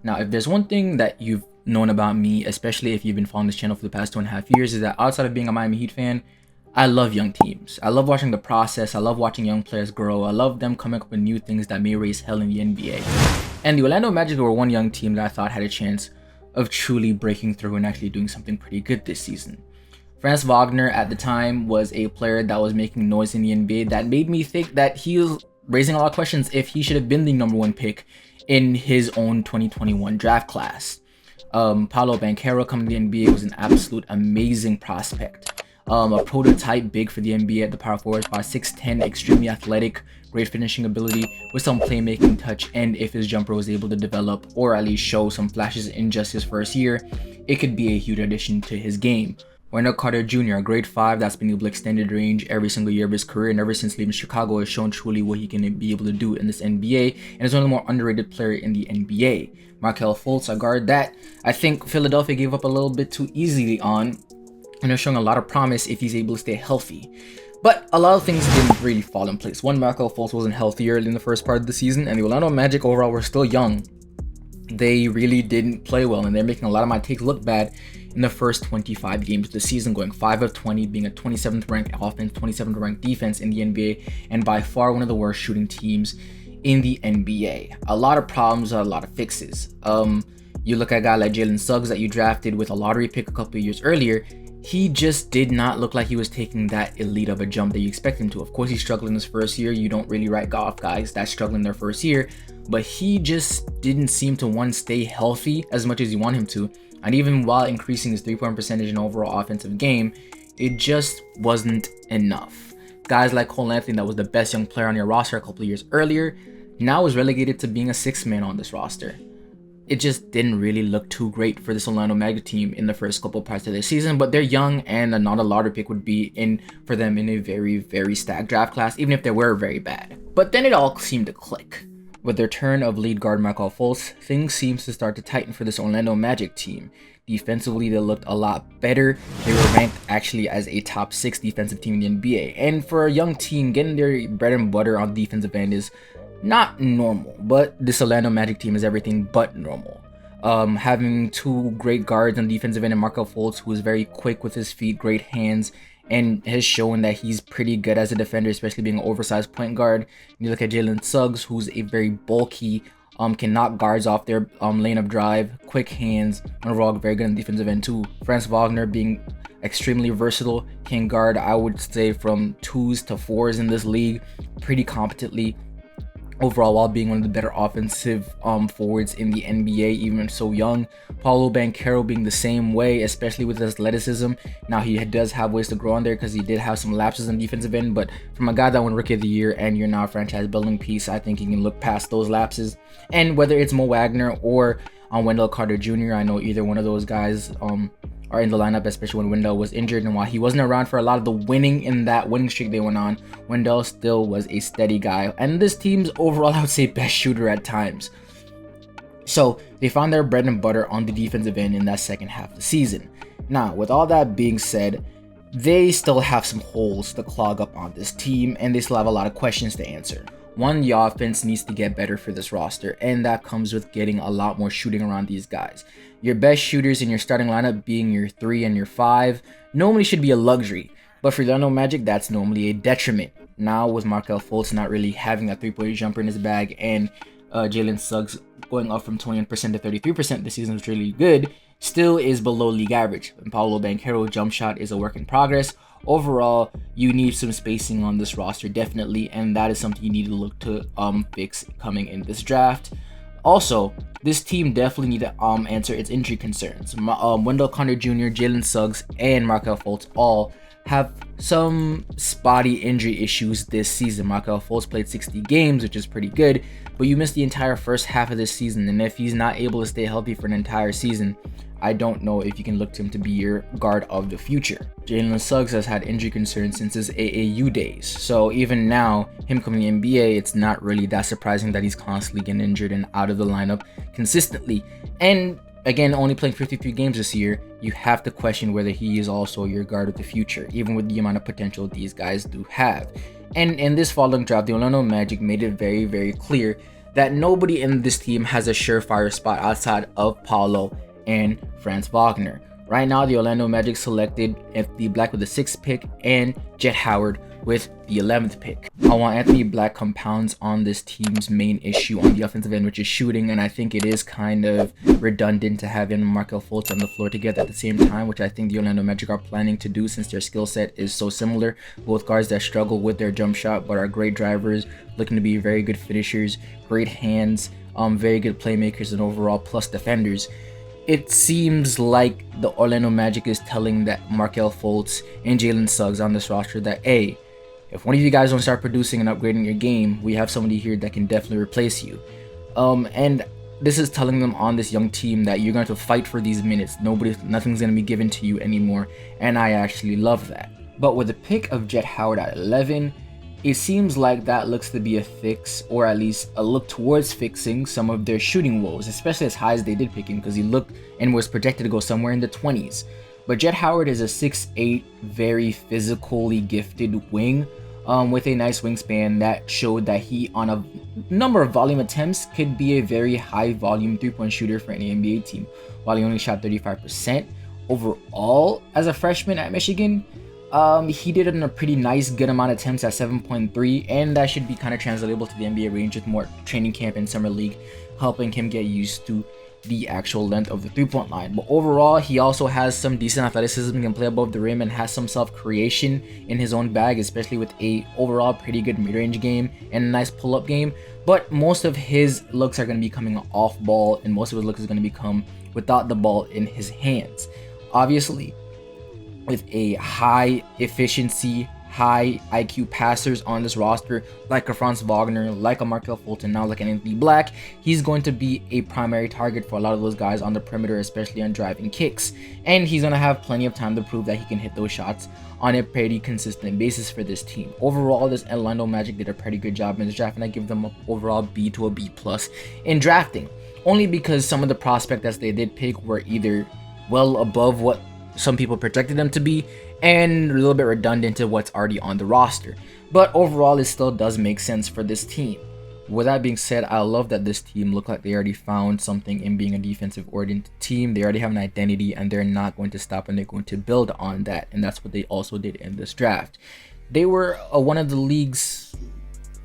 Now, if there's one thing that you've known about me, especially if you've been following this channel for the past 2.5 years, is that outside of being a Miami Heat fan, I love young teams. I love watching the process. I love watching young players grow. I love them coming up with new things that may raise hell in the NBA. And the Orlando Magic were one young team that I thought had a chance of truly breaking through and actually doing something pretty good this season. Franz Wagner at the time was a player that was making noise in the NBA that made me think that he was raising a lot of questions if he should have been the #1 pick in his own 2021 draft class. Paolo banchero coming to the NBA was an absolute amazing prospect. A prototype big for the NBA at the power forward spot, 6'10", extremely athletic, great finishing ability with some playmaking touch, and if his jumper was able to develop or at least show some flashes in just his first year, it could be a huge addition to his game. Wendell Carter Jr., a grade 5 that's been able to extended range every single year of his career, and ever since leaving Chicago has shown truly what he can be able to do in this NBA, and is one of the more underrated players in the NBA. Markelle Fultz, a guard that I think Philadelphia gave up a little bit too easily on, and is showing a lot of promise if he's able to stay healthy. But a lot of things didn't really fall in place. One, Markelle Fultz wasn't healthy early in the first part of the season, and the Orlando Magic overall were still young. They really didn't play well, and they're making a lot of my takes look bad in the first 25 games of the season, going 5 of 20, being a 27th ranked offense, 27th ranked defense in the NBA, and by far one of the worst shooting teams in the NBA. A lot of problems, a lot of fixes. You look at a guy like Jalen Suggs that you drafted with a lottery pick a couple of years earlier. He just did not look like he was taking that elite of a jump that you expect him to. Of course, he struggled in his first year. You don't really write off guys that struggle in their first year, but he just didn't seem to stay healthy as much as you want him to. And even while increasing his 3-point percentage and overall offensive game, it just wasn't enough. Guys like Cole Anthony, that was the best young player on your roster a couple of years earlier, now is relegated to being a 6th man on this roster. It just didn't really look too great for this Orlando Magic team in the first couple parts of their season, but they're young, and not a lottery pick would be in for them in a very, very stacked draft class, even if they were very bad. But then it all seemed to click. With the return of lead guard Markelle Fultz, things seems to start to tighten for this Orlando Magic team. Defensively, they looked a lot better. They were ranked actually as a top 6 defensive team in the NBA. And for a young team, getting their bread and butter on the defensive end is not normal. But this Orlando Magic team is everything but normal. Having 2 great guards on the defensive end, and Markelle Fultz, who is very quick with his feet, great hands, and has shown that he's pretty good as a defender, especially being an oversized point guard. You look at Jalen Suggs, who's a very bulky, can knock guards off their lane of drive, quick hands, and overall very good on the defensive end too. Franz Wagner being extremely versatile, can guard, I would say, from 2s to 4s in this league pretty competently. Overall, while being one of the better offensive forwards in the NBA, even so young. Paolo banchero being the same way, especially with his athleticism. Now, he does have ways to grow on there because he did have some lapses on defensive end, but from a guy that won Rookie of the Year and you're now a franchise building piece, I think you can look past those lapses. And whether it's Mo Wagner or Wendell Carter Jr., I know either one of those guys are in the lineup, especially when Wendell was injured, and while he wasn't around for a lot of the winning streak they went on, Wendell still was a steady guy, and this team's overall, I would say, best shooter at times. So they found their bread and butter on the defensive end in that second half of the season. Now, with all that being said, they still have some holes to clog up on this team, and they still have a lot of questions to answer. One, the offense needs to get better for this roster, and that comes with getting a lot more shooting around these guys. Your best shooters in your starting lineup being your 3 and your 5 normally should be a luxury, but for the Orlando Magic, that's normally a detriment. Now, with Markelle Fultz not really having a 3-point jumper in his bag, and Jalen Suggs going up from 21% to 33% this season, is really good, still is below league average. And Paolo banchero's jump shot is a work in progress. Overall, you need some spacing on this roster, definitely, and that is something you need to look to fix coming in this draft. Also, this team definitely need to answer its injury concerns. Wendell Carter Jr., Jalen Suggs, and Markelle Fultz all have some spotty injury issues this season. Markelle Fultz played 60 games, which is pretty good, but you missed the entire first half of this season, and if he's not able to stay healthy for an entire season, I don't know if you can look to him to be your guard of the future. Jalen Suggs has had injury concerns since his AAU days, so even now, him coming to the NBA, it's not really that surprising that he's constantly getting injured and out of the lineup consistently. And again, only playing 53 games this year, you have to question whether he is also your guard of the future, even with the amount of potential these guys do have. And in this following draft, the Orlando Magic made it very, very clear that nobody in this team has a surefire spot outside of Paolo and Franz Wagner. Right now, the Orlando Magic selected Anthony Black with the 6th pick and Jet Howard with the 11th pick. I want Anthony Black compounds on this team's main issue on the offensive end, which is shooting, and I think it is kind of redundant to have him and Markelle Fultz on the floor together at the same time, which I think the Orlando Magic are planning to do since their skill set is so similar. Both guards that struggle with their jump shot but are great drivers, looking to be very good finishers, great hands, very good playmakers, and overall plus defenders. It seems like the Orlando Magic is telling that Markelle Fultz and Jalen Suggs on this roster that, hey, if one of you guys don't start producing and upgrading your game, we have somebody here that can definitely replace you. And this is telling them on this young team that you're going to fight for these minutes. Nothing's going to be given to you anymore, and I actually love that. But with the pick of Jet Howard at 11, it seems like that looks to be a fix, or at least a look towards fixing some of their shooting woes, especially as high as they did pick him, because he looked and was projected to go somewhere in the 20s. But Jet Howard is a 6'8", very physically gifted wing with a nice wingspan that showed that he, on a number of volume attempts, could be a very high volume 3-point shooter for any NBA team. While he only shot 35% overall as a freshman at Michigan, he did it in a pretty nice good amount of attempts at 7.3, and that should be kind of translatable to the NBA range with more training camp and summer league helping him get used to the actual length of the 3-point line. But overall, he also has some decent athleticism, can play above the rim, and has some self-creation in his own bag, especially with a overall pretty good mid-range game and a nice pull-up game. But most of his looks are going to be coming off ball, and most of his looks is going to become without the ball in his hands. Obviously, with a high efficiency, high IQ passers on this roster, like a Franz Wagner, like a Markelle Fultz, and now like an Anthony Black, he's going to be a primary target for a lot of those guys on the perimeter, especially on driving kicks. And he's going to have plenty of time to prove that he can hit those shots on a pretty consistent basis for this team. Overall, this Orlando Magic did a pretty good job in this draft, and I give them an overall B to a B+ in drafting. Only because some of the prospects that they did pick were either well above what some people projected them to be, and a little bit redundant to what's already on the roster. But overall, it still does make sense for this team. With that being said, I love that this team looked like they already found something in being a defensive-oriented team. They already have an identity, and they're not going to stop, and they're going to build on that. And that's what they also did in this draft. They were one of the league's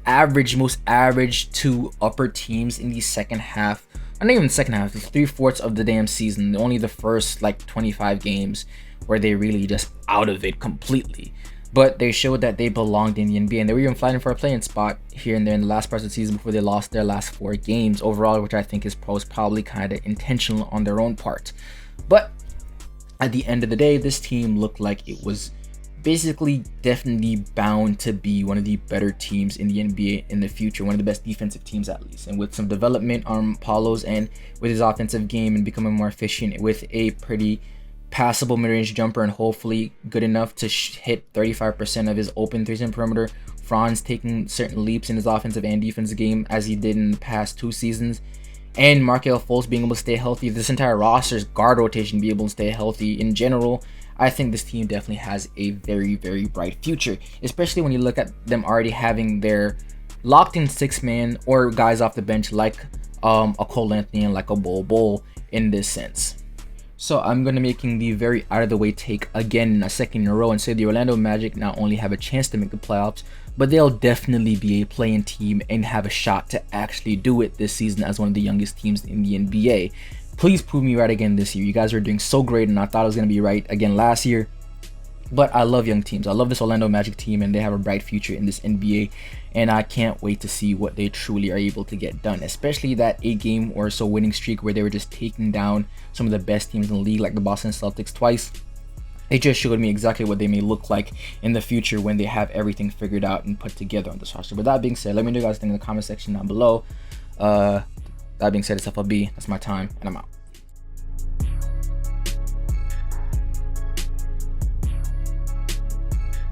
most average to upper teams in the second half. Not even the second half, it's 3/4 of the damn season. Only the first like 25 games where they really just out of it completely. But they showed that they belonged in the NBA, and they were even fighting for a playing spot here and there in the last part of the season before they lost their last 4 games overall, which I think is probably kind of intentional on their own part. But at the end of the day, this team looked like it was basically definitely bound to be one of the better teams in the NBA in the future, one of the best defensive teams at least. And with some development on Paolo's end, with his offensive game and becoming more efficient with a pretty passable mid-range jumper and hopefully good enough to hit 35% of his open threes in perimeter, Franz taking certain leaps in his offensive and defensive game as he did in the past 2 seasons, and Markelle Fultz being able to stay healthy, this entire roster's guard rotation be able to stay healthy in general, I think this team definitely has a very, very bright future, especially when you look at them already having their locked-in 6-man or guys off the bench like a Cole Anthony and like a Bol in this sense. So I'm going to making the very out-of-the-way take again a second in a row and say the Orlando Magic not only have a chance to make the playoffs, but they'll definitely be a playing team and have a shot to actually do it this season as one of the youngest teams in the NBA. Please prove me right again this year. You guys are doing so great, and I thought I was going to be right again last year. But I love young teams. I love this Orlando Magic team, and they have a bright future in this NBA. And I can't wait to see what they truly are able to get done, especially that 8-game or so winning streak where they were just taking down some of the best teams in the league, like the Boston Celtics twice. It just showed me exactly what they may look like in the future when they have everything figured out and put together on this roster. But that being said, let me know what you guys think in the comment section down below. That being said, it's FLB. That's my time, and I'm out.